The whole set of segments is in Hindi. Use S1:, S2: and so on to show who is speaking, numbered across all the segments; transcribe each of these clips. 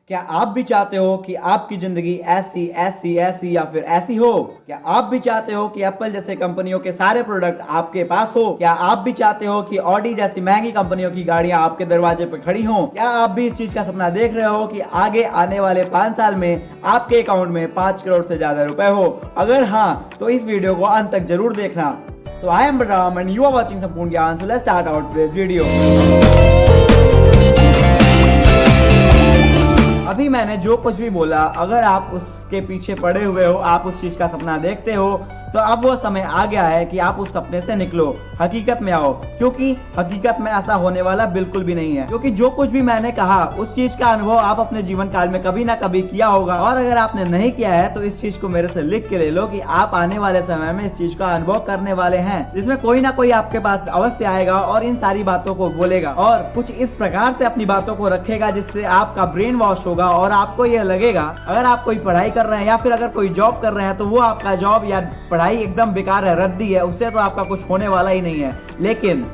S1: क्या आप भी चाहते हो कि आपकी जिंदगी ऐसी ऐसी ऐसी या फिर ऐसी हो? क्या आप भी चाहते हो कि एप्पल जैसे कंपनियों के सारे प्रोडक्ट आपके पास हो? क्या आप भी चाहते हो कि ऑडी जैसी महंगी कंपनियों की गाड़ियां आपके दरवाजे पर खड़ी हों? क्या आप भी इस चीज का सपना देख रहे हो कि आगे आने वाले 5 साल में आपके अकाउंट में 5 करोड़ से ज्यादा रुपए हो? अगर हाँ, तो इस वीडियो को अंत तक जरूर देखना। So I am Ram and you are watching Sampoorn Gyan. So let's start out today's video. अभी मैंने जो कुछ भी बोला, अगर आप उसके पीछे पड़े हुए हो, आप उस चीज का सपना देखते हो, तो अब वो समय आ गया है कि आप उस सपने से निकलो, हकीकत में आओ। क्योंकि हकीकत में ऐसा होने वाला बिल्कुल भी नहीं है। क्योंकि जो कुछ भी मैंने कहा उस चीज का अनुभव आप अपने जीवन काल में कभी ना कभी किया होगा, और अगर आपने नहीं किया है तो इस चीज को मेरे से लिख के ले लो कि आप आने वाले समय में इस चीज का अनुभव करने वाले हैं, जिसमें कोई ना कोई आपके पास अवश्य आएगा और इन सारी बातों को बोलेगा और कुछ इस प्रकार से अपनी बातों को रखेगा जिससे आपका ब्रेन वॉश होगा और आपको यह लगेगा, अगर आप कोई पढ़ाई कर रहे हैं या फिर अगर कोई जॉब कर रहे हैं तो वो आपका जॉब या पढ़ाई एकदम बेकार है, रद्दी है, उससे तो आपका कुछ होने वाला ही नहीं है। लेकिन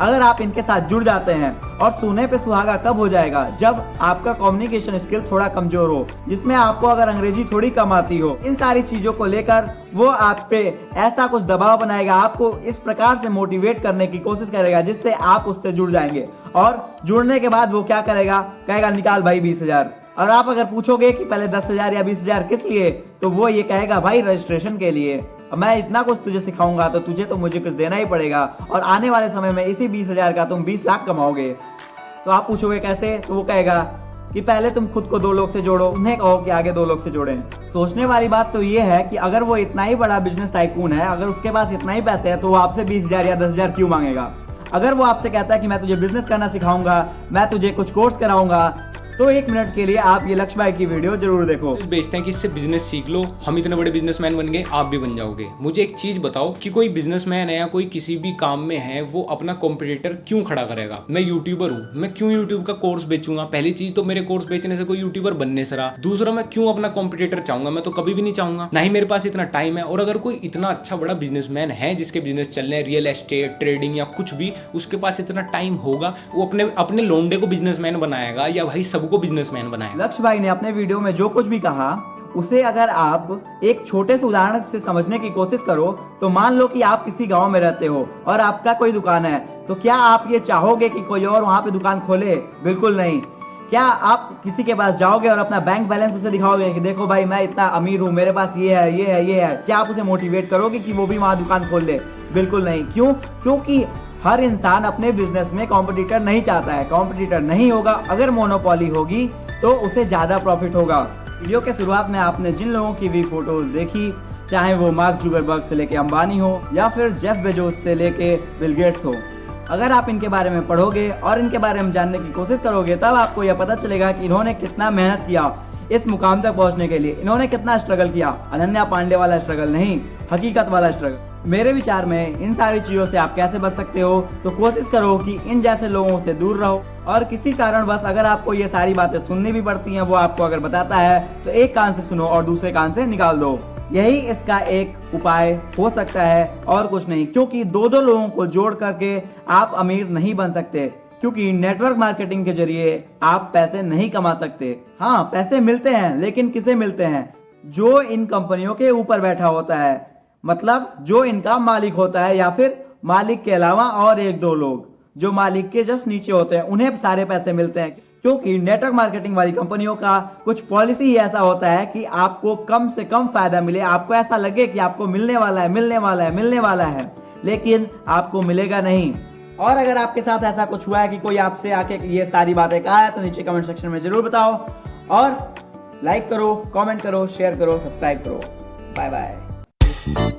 S1: अगर आप इनके साथ जुड़ जाते हैं, और सोने पे सुहागा कब हो जाएगा? जब आपका कम्युनिकेशन स्किल थोड़ा कमजोर हो, जिसमें आपको अगर अंग्रेजी थोड़ी कम आती हो। इन सारी चीजों को लेकर वो आप पे ऐसा कुछ दबाव बनाएगा, आपको इस प्रकार से मोटिवेट करने की कोशिश करेगा जिससे आप उससे जुड़ जाएंगे। और जुड़ने के बाद वो क्या करेगा? कहेगा निकाल भाई 20,000। और आप अगर पूछोगे कि पहले 10,000 या 20,000 किस लिए, तो वो ये कहेगा भाई रजिस्ट्रेशन के लिए। मैं इतना कुछ तुझे सिखाऊंगा तो तुझे तो मुझे कुछ देना ही पड़ेगा, और आने वाले समय में इसी 20,000 का तुम 20 लाख कमाओगे। तो आप पूछोगे कैसे? तो वो कहेगा कि पहले तुम खुद को 2 लोग से जोड़ो, उन्हें कहो कि आगे 2 लोग से जोड़ें। सोचने वाली बात तो ये है कि अगर वो इतना ही बड़ा बिजनेस टाइकून है, अगर उसके पास इतना ही पैसे है, तो वो आपसे 20,000 या 10,000 क्यों मांगेगा? अगर वो आपसे कहता है कि मैं तुझे बिजनेस करना सिखाऊंगा, मैं तुझे कुछ कोर्स कराऊंगा, तो 1 मिनट के लिए आप ये लक्ष्य भाई की वीडियो जरूर देखो।
S2: बेचते हैं कि इससे बिजनेस सीख लो, हम इतने बड़े बिजनेसमैन बन गए, आप भी बन जाओगे। मुझे एक चीज बताओ कि कोई बिजनेसमैन है या कोई किसी भी काम में है, वो अपना कॉम्पिटिटर क्यों खड़ा करेगा? मैं यूट्यूबर हूँ, मैं क्यों यूट्यूब का कोर्स बेचूंगा? पहली चीज तो मेरे कोर्स बेचने से कोई यूट्यूबर बनने से रहा। दूसरा, मैं क्यों अपना कॉम्पिटिटर चाहूंगा? मैं तो कभी भी नहीं चाहूंगा, ना ही मेरे पास इतना टाइम है। और अगर कोई इतना अच्छा बड़ा बिजनेसमैन है जिसके बिजनेस चल रहे हैं, रियल एस्टेट, ट्रेडिंग या कुछ भी, उसके पास इतना टाइम होगा, वो अपने लोंडे को बिजनेसमैन बनाएगा या भाई सबको बिजनेसमैन बनाएगा?
S1: लक्ष्य भाई ने अपने वीडियो में जो कुछ भी कहा, उसे अगर आप एक छोटे से उदाहरण से समझने की कोशिश करो, तो मान लो कि आप किसी गांव में रहते हो और आपका कोई दुकान है, तो क्या आप ये चाहोगे कि कोई और वहां पे दुकान खोले? बिल्कुल नहीं। क्या आप किसी के पास जाओगे और अपना बैंक बैलेंस उसे दिखाओगे कि देखो भाई मैं इतना अमीर हूँ, मेरे पास ये है, ये है, ये है? क्या आप उसे मोटिवेट करोगे कि वो भी वहां दुकान खोल ले? बिल्कुल नहीं। क्यों? क्योंकि हर इंसान अपने बिजनेस में कॉम्पिटिटर नहीं चाहता है। कॉम्पिटिटर नहीं होगा, अगर मोनोपोली होगी तो उसे ज्यादा प्रॉफिट होगा। वीडियो के शुरुआत में आपने जिन लोगों की भी फोटोज देखी, चाहे वो मार्क जुकरबर्ग से लेके अंबानी हो या फिर जेफ बेजोस से लेके बिल गेट्स हो, अगर आप इनके बारे में पढ़ोगे और इनके बारे में जानने की कोशिश करोगे, तब आपको यह पता चलेगा कि इन्होंने कितना मेहनत किया इस मुकाम तक पहुंचने के लिए, इन्होंने कितना स्ट्रगल किया। अनन्या पांडे वाला स्ट्रगल नहीं, हकीकत वाला स्ट्रगल। मेरे विचार में इन सारी चीजों से आप कैसे बच सकते हो? तो कोशिश करो कि इन जैसे लोगों से दूर रहो, और किसी कारणवश अगर आपको ये सारी बातें सुननी भी पड़ती हैं, वो आपको अगर बताता है तो एक कान से सुनो और दूसरे कान से निकाल दो। यही इसका एक उपाय हो सकता है और कुछ नहीं। क्योंकि 2-2 लोगों को जोड़ करके आप अमीर नहीं बन सकते, क्योंकि नेटवर्क मार्केटिंग के जरिए आप पैसे नहीं कमा सकते। हाँ, पैसे मिलते हैं, लेकिन किसे मिलते हैं? जो इन कंपनियों के ऊपर बैठा होता है, मतलब जो इनका मालिक होता है, या फिर मालिक के अलावा और 1-2 लोग जो मालिक के जस्ट नीचे होते हैं, उन्हें सारे पैसे मिलते हैं। क्योंकि नेटवर्क मार्केटिंग वाली कंपनियों का कुछ पॉलिसी ही ऐसा होता है कि आपको कम से कम फायदा मिले, आपको ऐसा लगे कि आपको मिलने वाला है, मिलने वाला है, मिलने वाला है, लेकिन आपको मिलेगा नहीं। और अगर आपके साथ ऐसा कुछ हुआ है कि कोई आपसे आके ये सारी बातें कहा है, तो नीचे कमेंट सेक्शन में जरूर बताओ, और लाइक करो, कमेंट करो, शेयर करो, सब्सक्राइब करो। Bye bye.